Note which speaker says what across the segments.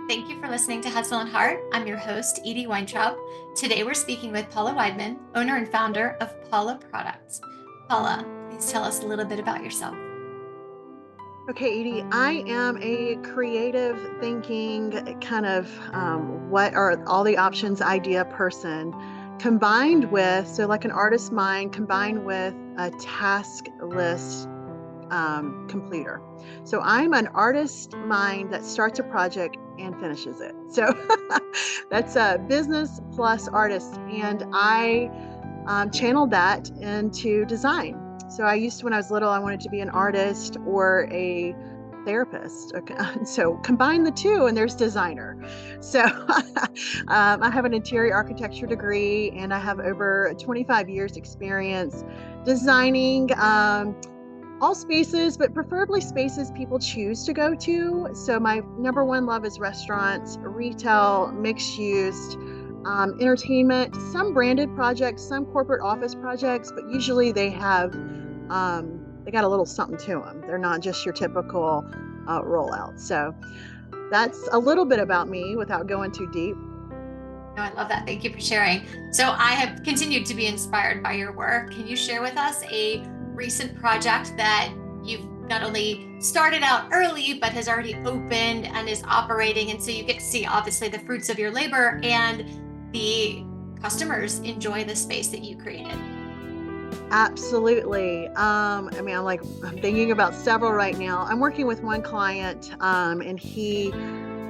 Speaker 1: Thank you for listening to Hustle and Heart. I'm your host, Edie Weintraub. Today we're speaking with Paula Wideman, owner and founder of Paula Products. Paula, please tell us a little bit about yourself.
Speaker 2: Okay, Edie, I am a creative thinking kind of what are all the options idea person combined with, so like an artist mind combined with a task list completer. So I'm an artist mind that starts a project and finishes it. So that's a business plus artist. And I channeled that into design. So I used to, when I was little, I wanted to be an artist or a therapist. Okay. So combine the two and there's designer. So I have an interior architecture degree and I have over 25 years experience designing all spaces, but preferably spaces people choose to go to. So my number one love is restaurants, retail, mixed use, entertainment, some branded projects, some corporate office projects, but usually they have, they got a little something to them. They're not just your typical rollout. So that's a little bit about me without going too deep.
Speaker 1: No, I love that. Thank you for sharing. So I have continued to be inspired by your work. Can you share with us a recent project that you've not only started out early, but has already opened and is operating? And so you get to see obviously the fruits of your labor and the customers enjoy the space that you created.
Speaker 2: Absolutely. I'm thinking about several right now. I'm working with one client, and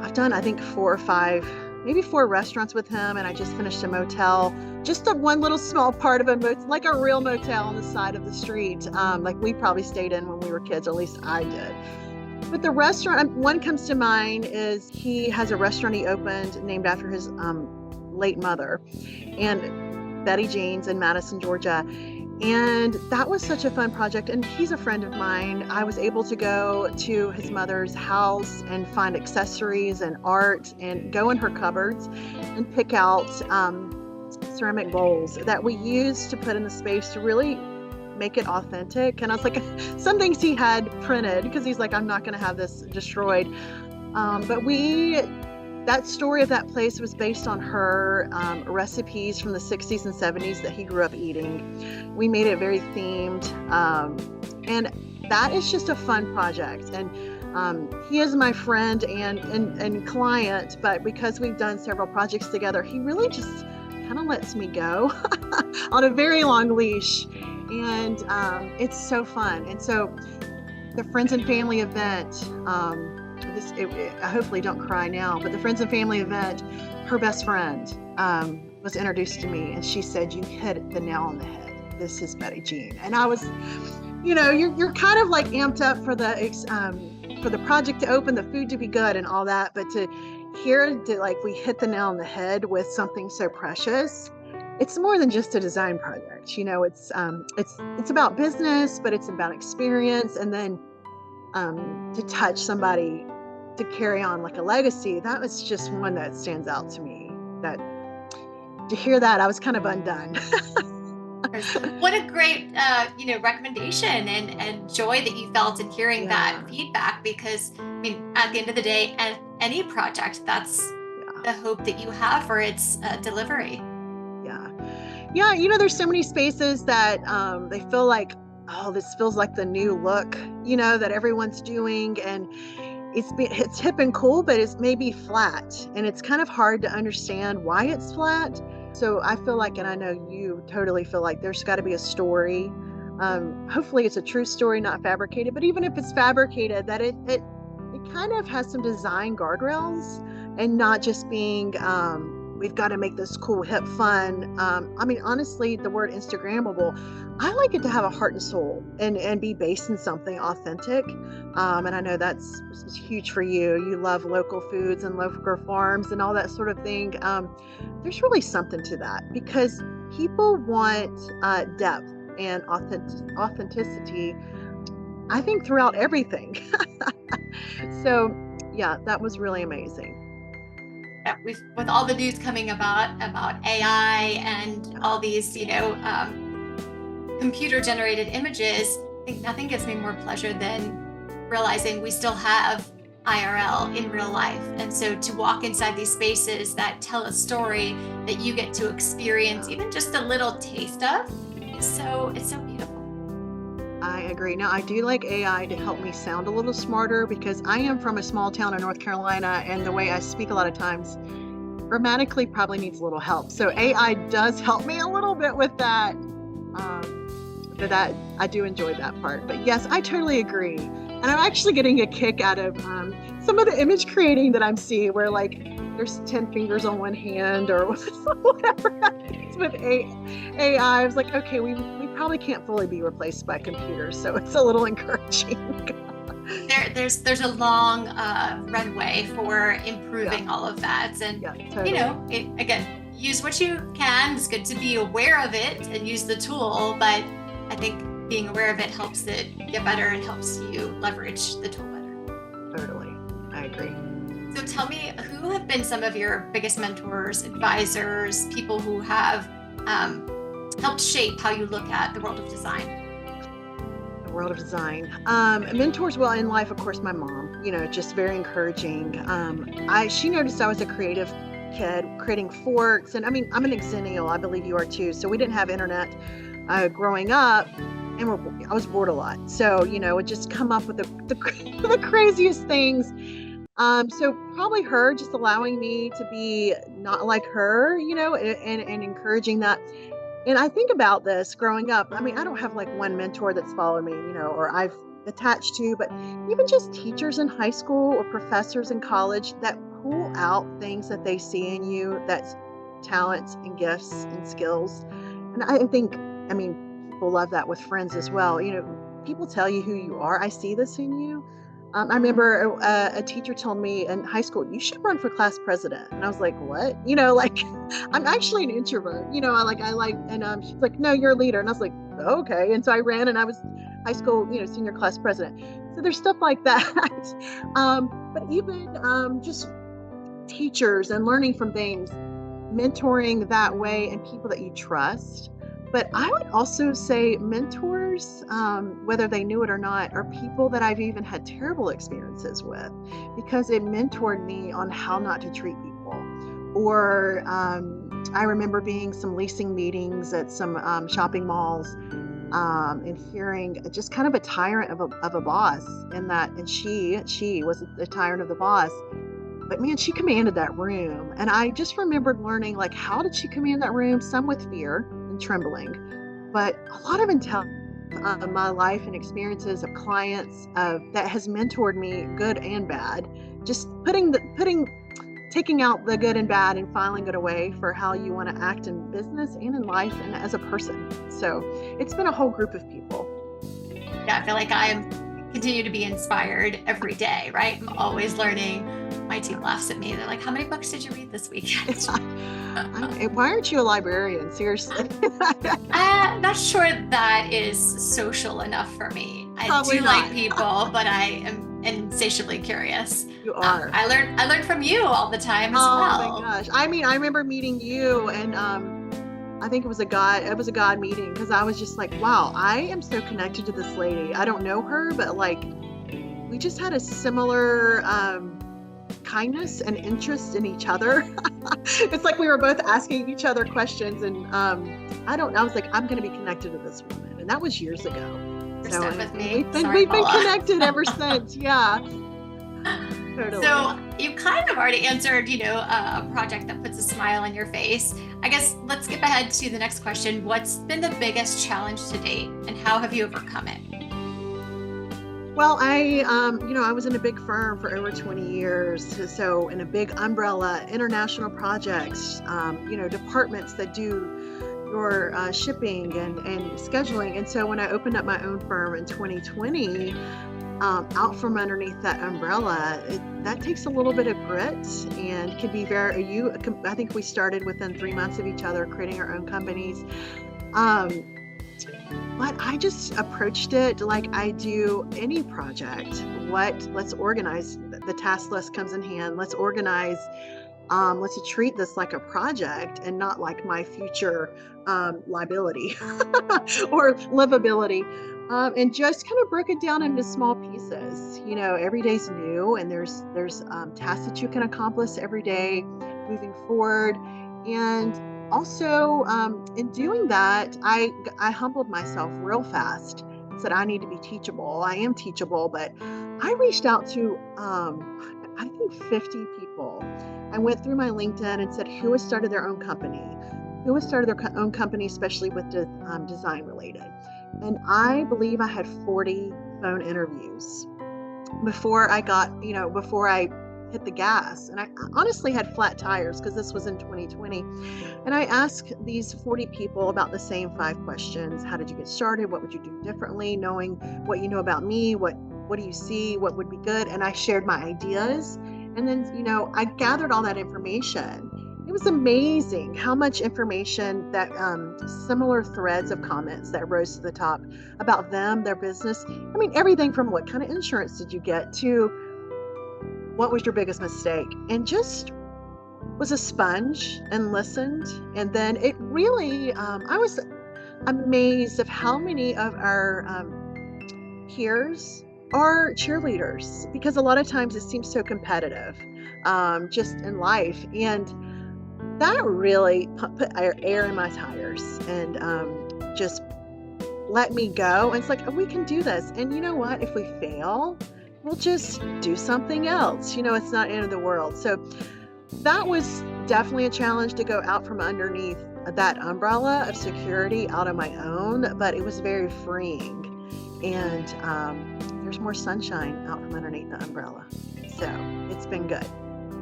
Speaker 2: I've done, I think, 4 or 5, maybe 4 restaurants with him. And I just finished a motel, just one little small part of a motel, like a real motel on the side of the street. Like we probably stayed in when we were kids, or at least I did. But the restaurant, one comes to mind is he has a restaurant he opened named after his late mother, and Betty Jean's in Madison, Georgia. And that was such a fun project. And he's a friend of mine. I was able to go to his mother's house and find accessories and art and go in her cupboards and pick out ceramic bowls that we used to put in the space to really make it authentic. And I was like, some things he had printed because he's like, I'm not going to have this destroyed. That story of that place was based on her recipes from the 60s and 70s that he grew up eating. We made it very themed. And that is just a fun project. And he is my friend and client, but because we've done several projects together, he really just kind of lets me go on a very long leash. And it's so fun. And so the friends and family event, hopefully don't cry now, but the friends and family event, her best friend was introduced to me and she said, you hit the nail on the head. This is Betty Jean. And I was, you're kind of like amped up for the project to open, the food to be good and all that. But to hear that like we hit the nail on the head with something so precious, it's more than just a design project. It's about business, but it's about experience. And then to touch somebody to carry on like a legacy, that was just one that stands out to me. That to hear that, I was kind of undone.
Speaker 1: What a great recommendation and joy that you felt in hearing that feedback, because I mean, at the end of the day, and any project, that's the hope that you have for its delivery.
Speaker 2: There's so many spaces that they feel like, oh, this feels like the new look, that everyone's doing, and it's hip and cool, but it's maybe flat, and it's kind of hard to understand why it's flat. So I feel like, and I know you totally feel like, there's got to be a story. Hopefully it's a true story, not fabricated, but even if it's fabricated, that it kind of has some design guardrails and not just being, we've got to make this cool, hip, fun. Honestly, the word Instagrammable, I like it to have a heart and soul and be based in something authentic. And I know that's huge for you. You love local foods and local farms and all that sort of thing. There's really something to that because people want depth and authenticity, I think, throughout everything. So yeah, that was really amazing.
Speaker 1: With all the news coming about AI and all these, computer generated images, I think nothing gives me more pleasure than realizing we still have IRL in real life. And so to walk inside these spaces that tell a story that you get to experience even just a little taste of it's so beautiful.
Speaker 2: I agree. Now, I do like AI to help me sound a little smarter because I am from a small town in North Carolina, and the way I speak a lot of times grammatically probably needs a little help. So AI does help me a little bit with that. But that I do enjoy that part. But yes, I totally agree. And I'm actually getting a kick out of some of the image creating that I'm seeing where like there's 10 fingers on one hand or whatever happens with AI. I was like, okay, we probably can't fully be replaced by computers. So it's a little encouraging.
Speaker 1: There's a long runway for improving all of that. And,
Speaker 2: totally.
Speaker 1: Again, use what you can. It's good to be aware of it and use the tool. But I think being aware of it helps it get better and helps you leverage the tool better.
Speaker 2: Totally. I agree.
Speaker 1: So tell me, who have been some of your biggest mentors, advisors, people who have helped shape how you look at the world of design?
Speaker 2: The world of design. Mentors, well, in life, of course, my mom, just very encouraging. She noticed I was a creative kid, creating forts. And I mean, I'm an exennial, I believe you are too. So we didn't have internet growing up, and I was bored a lot. So, would just come up with the craziest things. So probably her just allowing me to be not like her, and encouraging that. And I think about this growing up. I mean, I don't have like one mentor that's followed me, or I've attached to, but even just teachers in high school or professors in college that pull out things that they see in you, that's talents and gifts and skills. And I think, I mean, people love that with friends as well. People tell you who you are. I see this in you. I remember a teacher told me in high school, you should run for class president. And I was like, what? Like I'm actually an introvert, and she's like, no, you're a leader. And I was like, okay. And so I ran and I was high school, senior class president. So there's stuff like that. But even just teachers and learning from things, mentoring that way, and people that you trust. But I would also say mentors, whether they knew it or not, are people that I've even had terrible experiences with, because it mentored me on how not to treat people. Or I remember being some leasing meetings at some shopping malls, and hearing just kind of a tyrant of a boss in that, and she was the tyrant of the boss. But man, she commanded that room. And I just remembered learning, like, how did she command that room? Some with fear and trembling, but a lot of intelligence my life and experiences of clients that has mentored me, good and bad. Just taking out the good and bad and filing it away for how you want to act in business and in life and as a person. So it's been a whole group of people.
Speaker 1: Yeah, I feel like continue to be inspired every day, right? I'm always learning. My team laughs at me. They're like, how many books did you read this weekend?
Speaker 2: Why aren't you a librarian? Seriously.
Speaker 1: Not sure that is social enough for me.
Speaker 2: Probably
Speaker 1: I do
Speaker 2: not.
Speaker 1: like people, but I am insatiably curious.
Speaker 2: You are.
Speaker 1: I learn from you all the time as
Speaker 2: well.
Speaker 1: Oh
Speaker 2: my gosh. I mean, I remember meeting you, and I think it was a God meeting, because I was just like, wow, I am so connected to this lady. I don't know her, but like we just had a similar kindness and interest in each other. It's like we were both asking each other questions, and I was like, I'm going to be connected to this woman. And that was years ago.
Speaker 1: You're stuck with me.
Speaker 2: We've been connected ever since. Yeah. Totally.
Speaker 1: So you kind of already answered, a project that puts a smile on your face. I guess let's skip ahead to the next question. What's been the biggest challenge to date, and how have you overcome it?
Speaker 2: Well, I was in a big firm for over 20 years. So in a big umbrella, international projects, departments that do your shipping and scheduling. And so when I opened up my own firm in 2020, out from underneath that umbrella, that takes a little bit of grit, and can be I think we started within 3 months of each other, creating our own companies. But I just approached it like I do any project. Let's organize. The task list comes in hand. Let's organize. Let's treat this like a project and not like my future liability or livability. and just kind of broke it down into small pieces. Every day's new, and there's tasks that you can accomplish every day moving forward. And also, in doing that, I humbled myself real fast. Said I need to be teachable. I am teachable, but I reached out to I think 50 people. I went through my LinkedIn and said who has started their own company, own company, especially with design related. And I believe I had 40 phone interviews before before I hit the gas. And I honestly had flat tires because this was in 2020. And I asked these 40 people about the same 5 questions. How did you get started? What would you do differently? Knowing what you know about me, what do you see? What would be good? And I shared my ideas. And then, I gathered all that information. It was amazing how much information that similar threads of comments that rose to the top about them, their business. I mean, everything from what kind of insurance did you get to what was your biggest mistake, and just was a sponge and listened. And then it really, I was amazed of how many of our peers are cheerleaders, because a lot of times it seems so competitive just in life. And that really put air in my tires and just let me go. And it's like, oh, we can do this. And you know what? If we fail, we'll just do something else. It's not the end of the world. So that was definitely a challenge to go out from underneath that umbrella of security out on my own, but it was very freeing. And there's more sunshine out from underneath the umbrella. So it's been good.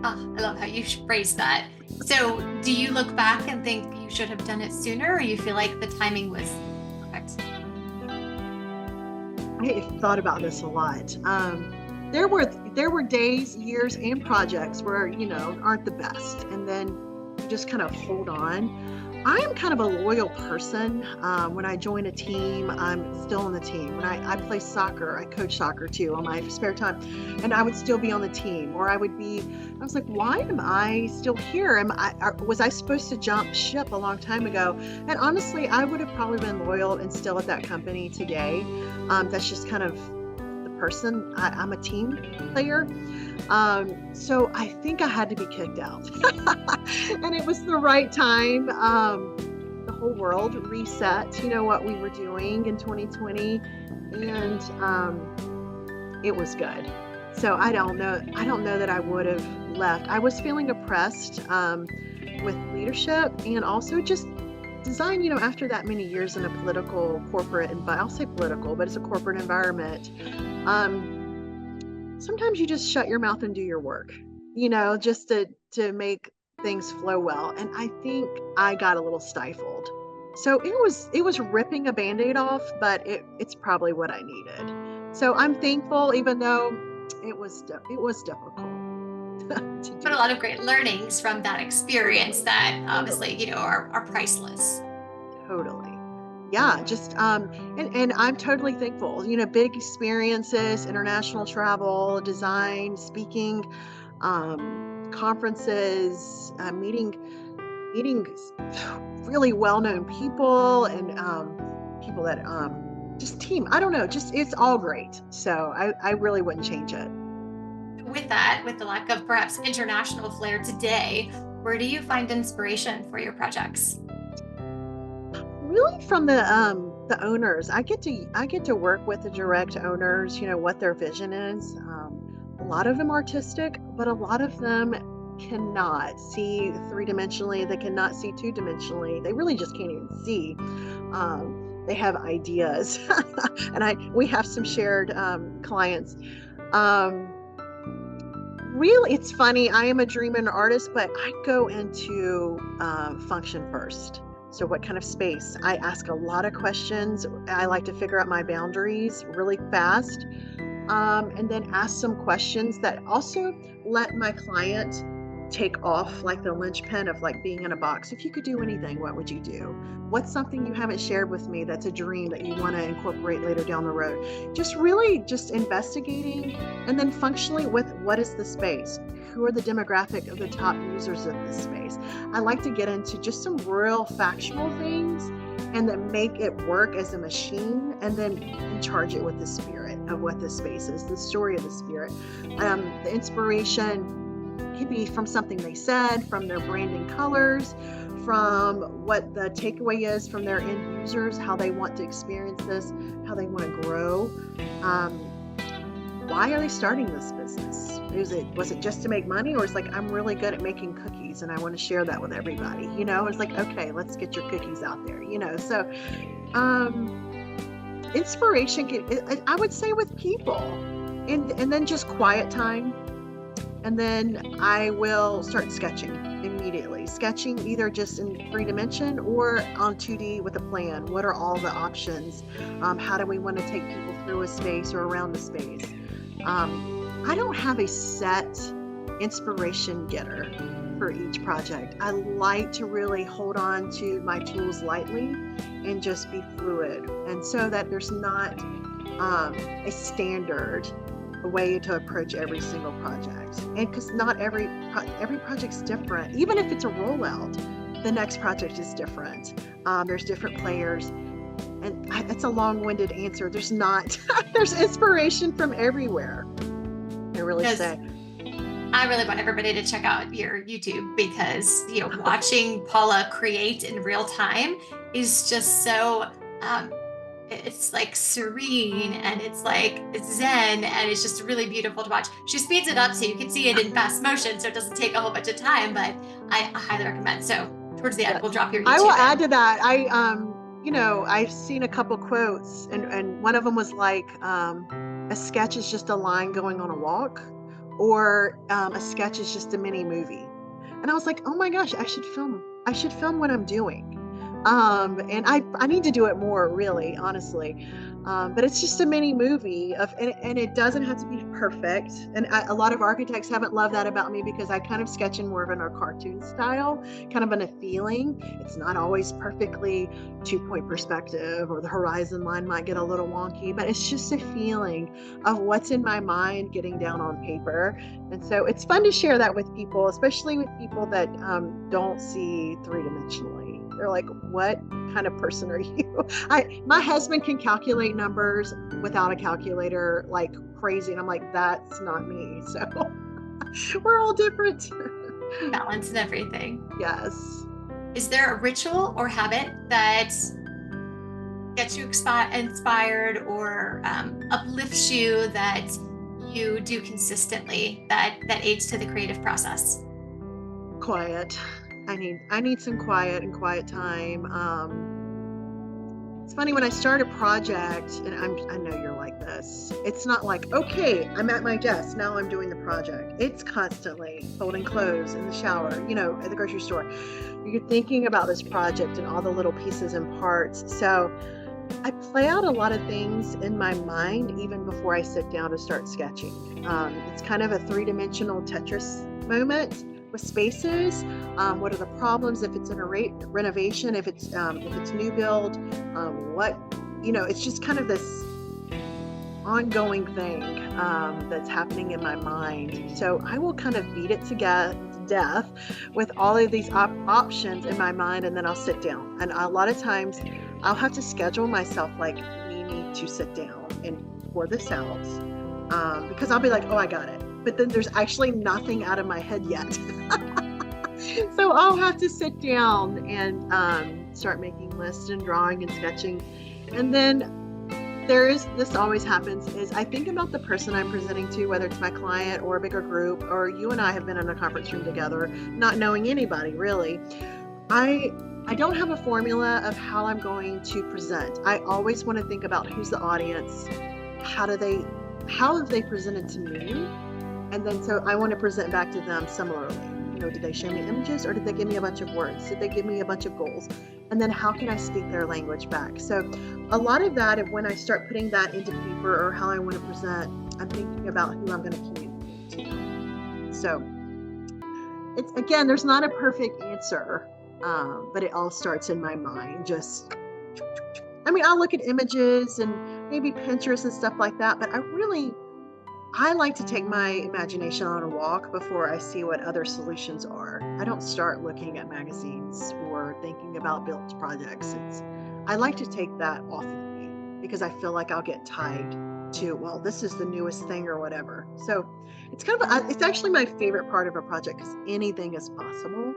Speaker 1: Oh, I love how you phrased that. So do you look back and think you should have done it sooner, or you feel like the timing was perfect?
Speaker 2: I thought about this a lot. There were days, years, and projects where, aren't the best. And then you just kind of hold on. I am kind of a loyal person. When I join a team, I'm still on the team. When I play soccer, I coach soccer too on my spare time, and I would still be on the team. Or I was like, why am I still here? Was I supposed to jump ship a long time ago? And honestly, I would have probably been loyal and still at that company today. That's just kind of the person. I'm a team player. So I think I had to be kicked out. And it was the right time. The whole world reset, what we were doing in 2020. And it was good. So I don't know that I would have left. I was feeling oppressed with leadership, and also just design, after that many years in a I'll say political, but it's a corporate environment. Sometimes you just shut your mouth and do your work, just to make things flow well. And I think I got a little stifled. So it was ripping a Band-Aid off, but it's probably what I needed. So I'm thankful, even though it was difficult.
Speaker 1: But a lot of great learnings from that experience that obviously, are priceless.
Speaker 2: Totally. Yeah, just and I'm totally thankful. Big experiences, international travel, design, speaking, conferences, meeting really well-known people, and people that just team. I don't know, just it's all great. So I really wouldn't change it.
Speaker 1: With that, with the lack of perhaps international flair today, where do you find inspiration for your projects?
Speaker 2: Really from the owners. I get to work with the direct owners, what their vision is. A lot of them artistic, but a lot of them cannot see 3-dimensionally. They cannot see 2-dimensionally. They really just can't even see. They have ideas. And we have some shared clients. Really, it's funny. I am a dreamer and artist, but I go into function first. So what kind of space? I ask a lot of questions. I like to figure out my boundaries really fast. And then ask some questions that also let my client take off like the linchpin of like being in a box. If you could do anything, what would you do? What's something you haven't shared with me that's a dream that you want to incorporate later down the road? Just really just investigating, and then functionally with what is the space? Who are the demographic of the top users of this space? I like to get into just some real factual things and then make it work as a machine, and then charge it with the spirit of what the space is, the story of the spirit. The inspiration can be from something they said, from their branding colors, from what the takeaway is from their end users, how they want to experience this, how they want to grow. Why are they starting this business? Was it just to make money, or it's like, I'm really good at making cookies and I want to share that with everybody? It's like, okay, let's get your cookies out there. So inspiration I would say with people, and then just quiet time. And then I will start sketching immediately. Sketching either just in 3 dimension or on 2D with a plan. What are all the options? How do we want to take people through a space or around the space? I don't have a set inspiration getter for each project. I like to really hold on to my tools lightly and just be fluid. And so that there's not a standard way to approach every single project. And because not every project's different. Even if it's a rollout, the next project is different. There's different players. And it's a long-winded answer. There's inspiration from everywhere. I really say.
Speaker 1: I really want everybody to check out your YouTube, because watching Paula create in real time is just so it's like serene, and it's like zen, and it's just really beautiful to watch. She speeds it up so you can see it in fast motion, so it doesn't take a whole bunch of time, but I highly recommend. So towards the end, we'll drop your YouTube.
Speaker 2: I will add to that. I've seen a couple quotes, and one of them was like, a sketch is just a line going on a walk, or a sketch is just a mini movie. And I was like, oh my gosh, I should film what I'm doing. And I need to do it more, really, honestly. But it's just a mini movie and it doesn't have to be perfect. And a lot of architects haven't loved that about me, because I kind of sketch in more of a cartoon style, kind of in a feeling. It's not always perfectly 2-point perspective, or the horizon line might get a little wonky, but it's just a feeling of what's in my mind getting down on paper. And so it's fun to share that with people, especially with people that don't see 3-dimensionally. They're like, what kind of person are you? My husband can calculate numbers without a calculator like crazy. And I'm like, that's not me. So we're all different.
Speaker 1: Balance and everything.
Speaker 2: Yes.
Speaker 1: Is there a ritual or habit that gets you inspired, or uplifts you, that you do consistently, that aids to the creative process?
Speaker 2: Quiet. I need some quiet and quiet time. It's funny, when I start a project, and I know you're like this, it's not like, okay, I'm at my desk, now I'm doing the project. It's constantly folding clothes in the shower, at the grocery store. You're thinking about this project and all the little pieces and parts. So I play out a lot of things in my mind even before I sit down to start sketching. It's kind of a 3-dimensional Tetris moment with spaces. What are the problems? If it's in a renovation, if it's new build, it's just kind of this ongoing thing that's happening in my mind. So I will kind of beat it to death with all of these options in my mind, and then I'll sit down. And a lot of times I'll have to schedule myself, like, we need to sit down and pour this out, because I'll be like, oh, I got it. But then there's actually nothing out of my head yet. So I'll have to sit down and start making lists and drawing and sketching. And then this always happens, is I think about the person I'm presenting to, whether it's my client or a bigger group, or you and I have been in a conference room together, not knowing anybody really. I don't have a formula of how I'm going to present. I always want to think about who's the audience, how have they presented to me? And then so I want to present back to them similarly. Did they show me images, or did they give me a bunch of words? Did they give me a bunch of goals? And then how can I speak their language back? So a lot of that, when I start putting that into paper, or how I want to present, I'm thinking about who I'm going to communicate to. So it's, again, there's not a perfect answer, but it all starts in my mind. I'll look at images and maybe Pinterest and stuff like that, but I like to take my imagination on a walk before I see what other solutions are. I don't start looking at magazines or thinking about built projects. I like to take that off of me because I feel like I'll get tied to, well, this is the newest thing or whatever. So it's it's actually my favorite part of a project because anything is possible.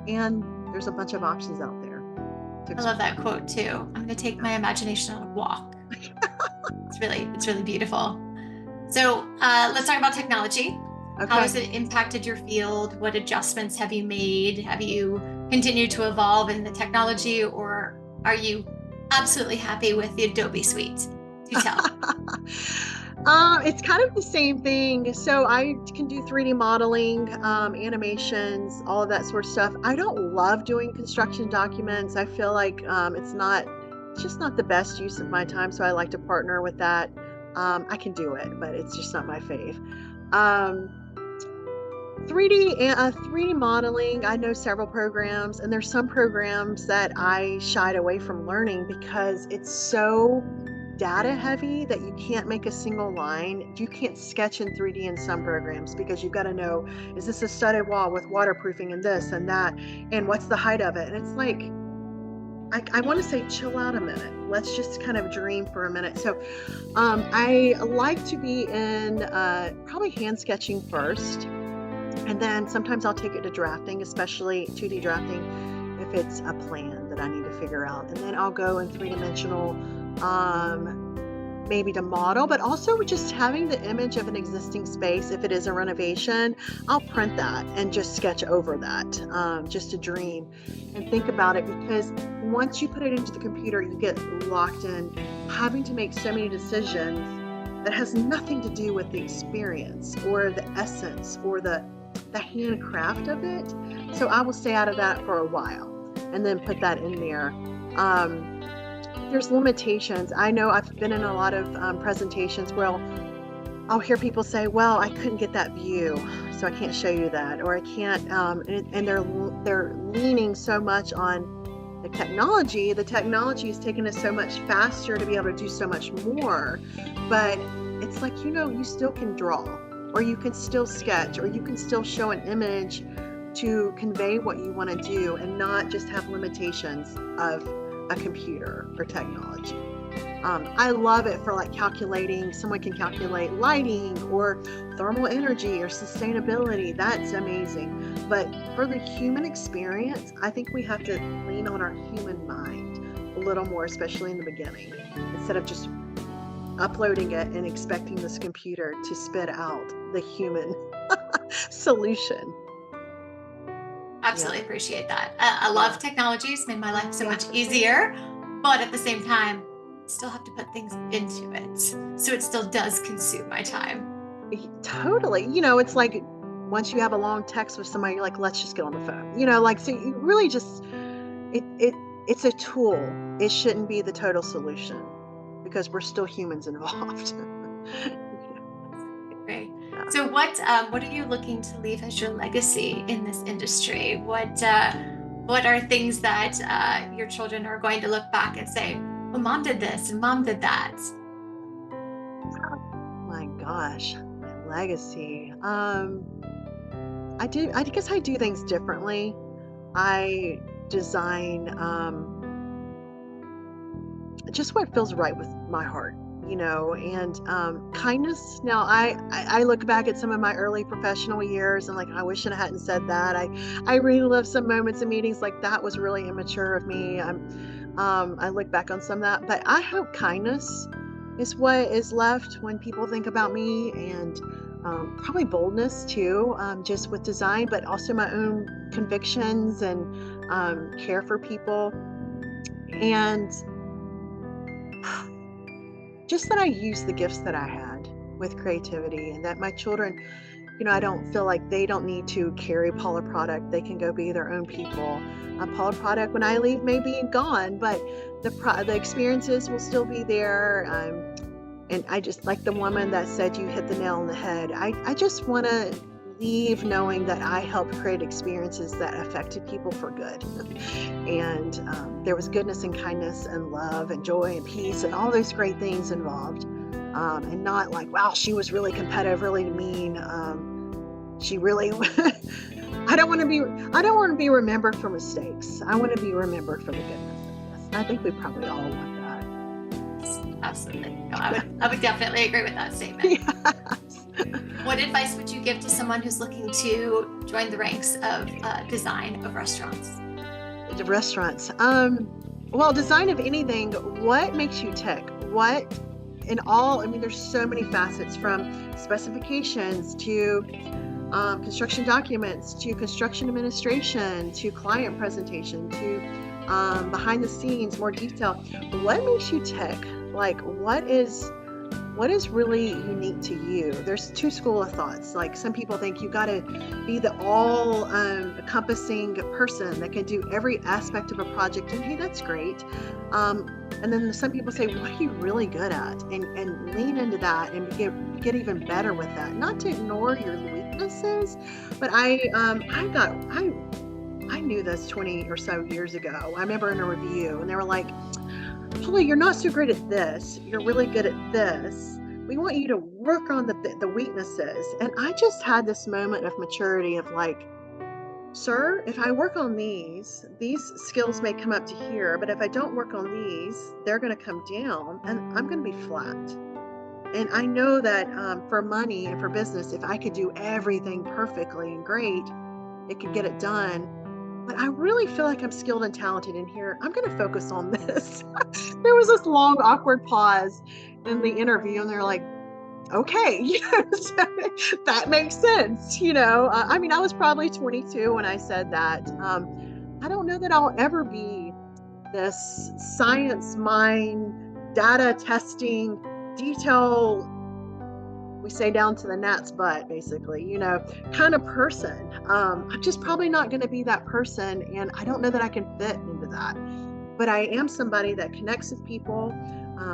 Speaker 2: And there's a bunch of options out there to
Speaker 1: I love
Speaker 2: explore.
Speaker 1: that quote too. I'm going to take my imagination on a walk. It's really beautiful. So let's talk about technology. How
Speaker 2: Okay.
Speaker 1: has it impacted your field? What adjustments have you made? Have you continued to evolve in the technology, or are you absolutely happy with the Adobe suite? Do tell.
Speaker 2: It's kind of the same thing. So I can do 3D modeling, animations, all of that sort of stuff. I don't love doing construction documents. I feel like it's just not the best use of my time. So I like to partner with that. I can do it, but it's just not my fave. Um, 3D modeling, I know several programs, and there's some programs that I shied away from learning because it's so data heavy that you can't make a single line. You can't sketch in 3D in some programs because you've got to know, is this a studded wall with waterproofing and this and that, and what's the height of it? And it's like, I want to say, chill out a minute. Let's just kind of dream for a minute. So I like to be in probably hand sketching first. And then sometimes I'll take it to drafting, especially 2D drafting, if it's a plan that I need to figure out. And then I'll go in 3-dimensional, maybe to model, but also just having the image of an existing space. If it is a renovation, I'll print that and just sketch over that, just to dream and think about it. Because once you put it into the computer, you get locked in having to make so many decisions that has nothing to do with the experience or the essence or the handcraft of it. So I will stay out of that for a while and then put that in there. There's limitations. I know I've been in a lot of presentations where I'll hear people say, well, I couldn't get that view, so I can't show you that, or I can't, and they're leaning so much on the technology. The technology has taken us so much faster to be able to do so much more, but it's like, you still can draw, or you can still sketch, or you can still show an image to convey what you want to do and not just have limitations of a computer or technology. I love it for like calculating. Someone can calculate lighting or thermal energy or sustainability. That's amazing. But for the human experience, I think we have to lean on our human mind a little more, especially in the beginning, instead of just uploading it and expecting this computer to spit out the human solution.
Speaker 1: Absolutely appreciate that. I love technology. It's made my life so much easier, but at the same time, I still have to put things into it. So it still does consume my time.
Speaker 2: Totally. It's like once you have a long text with somebody, you're like, let's just get on the phone. So you really just, it's a tool. It shouldn't be the total solution because we're still humans involved.
Speaker 1: Great. So what are you looking to leave as your legacy in this industry? What are things that your children are going to look back and say, well, mom did this and mom did that?
Speaker 2: My gosh, my legacy. I guess I do things differently. I design just what feels right with my heart. And kindness. Now, I look back at some of my early professional years and like, I wish I hadn't said that. I relive some moments in meetings like that was really immature of me. I look back on some of that, but I hope kindness is what is left when people think about me, and probably boldness too, just with design, but also my own convictions and care for people. And just that I use the gifts that I had with creativity, and that my children, I don't feel like they don't need to carry Paula product. They can go be their own people. Paula product, when I leave, may be gone, but the experiences will still be there. And I just, like the woman that said you hit the nail on the head, I just want to leave knowing that I helped create experiences that affected people for good. And there was goodness and kindness and love and joy and peace and all those great things involved. And not like, wow, she was really competitive, really mean. She really, I don't want to be remembered for mistakes. I want to be remembered for the goodness, I guess. I think we probably all want that.
Speaker 1: Yes, absolutely. No, I would definitely agree with that statement.
Speaker 2: Yes.
Speaker 1: What advice would you give to someone who's looking to join the ranks of design of restaurants?
Speaker 2: The restaurants. Well, design of anything, what makes you tick? What in all, I mean, there's so many facets from specifications to construction documents to construction administration to client presentation to behind the scenes, more detail. What makes you tick? Like, what is really unique to you? There's two school of thoughts. Like, some people think you got to be the all encompassing person that can do every aspect of a project, and hey, that's great. And then some people say, what are you really good at? And lean into that and get even better with that. Not to ignore your weaknesses, but I knew this 20 or so years ago. I remember in a review, and they were like, Paula, you're not so great at this. You're really good at this. We want you to work on the weaknesses. And I just had this moment of maturity of like, sir, if I work on these skills may come up to here, but if I don't work on these, they're going to come down and I'm going to be flat. And I know that for money and for business, if I could do everything perfectly and great, it could get it done. But I really feel like I'm skilled and talented in here. I'm going to focus on this. There was this long, awkward pause in the interview, and they're like, okay, so that makes sense. I mean, I was probably 22 when I said that. I don't know that I'll ever be this science mind, data testing, detail, we say down to the gnat's butt, basically, kind of person. I'm just probably not going to be that person. And I don't know that I can fit into that. But I am somebody that connects with people.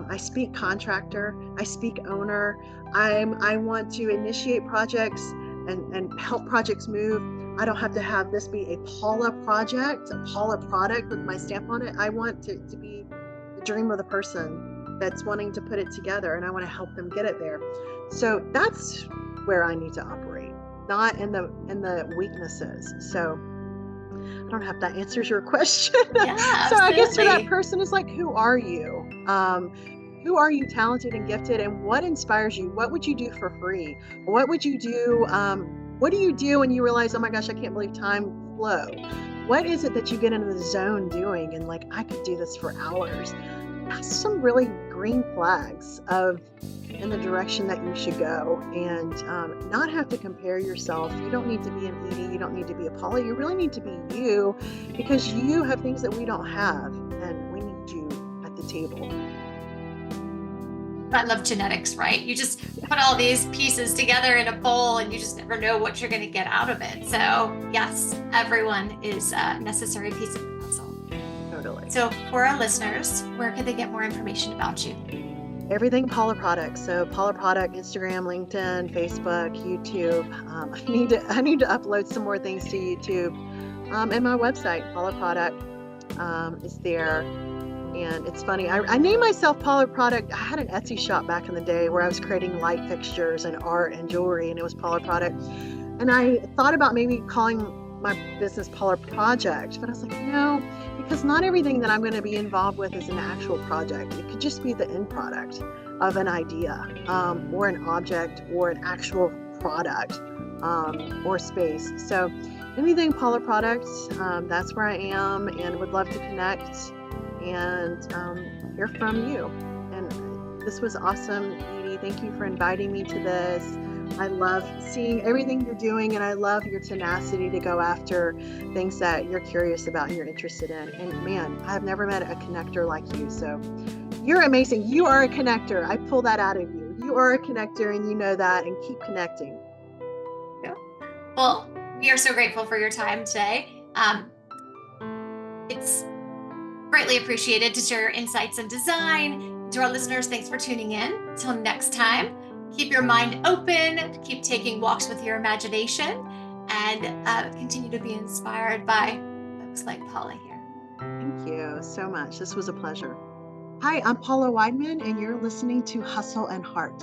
Speaker 2: I speak contractor. I speak owner. I want to initiate projects and help projects move. I don't have to have this be a Paula project, a Paula product with my stamp on it. I want to be the dream of the person that's wanting to put it together, and I want to help them get it there. So that's where I need to operate, not in the weaknesses. So I don't know if that answers your question.
Speaker 1: Yeah,
Speaker 2: So I guess for that
Speaker 1: absolutely.
Speaker 2: person, it's like, who are you? Who are you talented and gifted, and what inspires you? What would you do for free? What would you do? What do you do when you realize, oh my gosh, I can't believe time flew? What is it that you get into the zone doing? And like, I could do this for hours. That's some really green flags in the direction that you should go, and not have to compare yourself. You don't need to be an Edie. You don't need to be a Paula. You really need to be you, because you have things that we don't have, and we need you at the table.
Speaker 1: I love genetics, right? You just put all these pieces together in a bowl and you just never know what you're going to get out of it. So yes, everyone is a necessary piece of the puzzle.
Speaker 2: Totally.
Speaker 1: So for our listeners, where can they get more information about you?
Speaker 2: Everything Paula Product. So Paula Product, Instagram, LinkedIn, Facebook, YouTube. I need to upload some more things to YouTube. And my website, Paula Product, is there. And it's funny, I named myself Paula Product. I had an Etsy shop back in the day where I was creating light fixtures and art and jewelry, and it was Paula Product. And I thought about maybe calling my business Paula Project, but I was like, no, because not everything that I'm going to be involved with is an actual project. It could just be the end product of an idea, or an object, or an actual product, or space. So anything Paula Products, that's where I am, and would love to connect and hear from you. And this was awesome, Edie. Thank you for inviting me to this. I love seeing everything you're doing, and I love your tenacity to go after things that you're curious about and you're interested in. And man, I've never met a connector like you. So you're amazing. You are a connector. I pull that out of you. You are a connector, and you know that, and keep connecting.
Speaker 1: Yeah. Well, we are so grateful for your time today. It's greatly appreciated to share your insights in design. To our listeners, thanks for tuning in. Until next time, keep your mind open, keep taking walks with your imagination, and continue to be inspired by folks like Paula here.
Speaker 2: Thank you so much. This was a pleasure. Hi, I'm Paula Wideman, and you're listening to Hustle and Heart.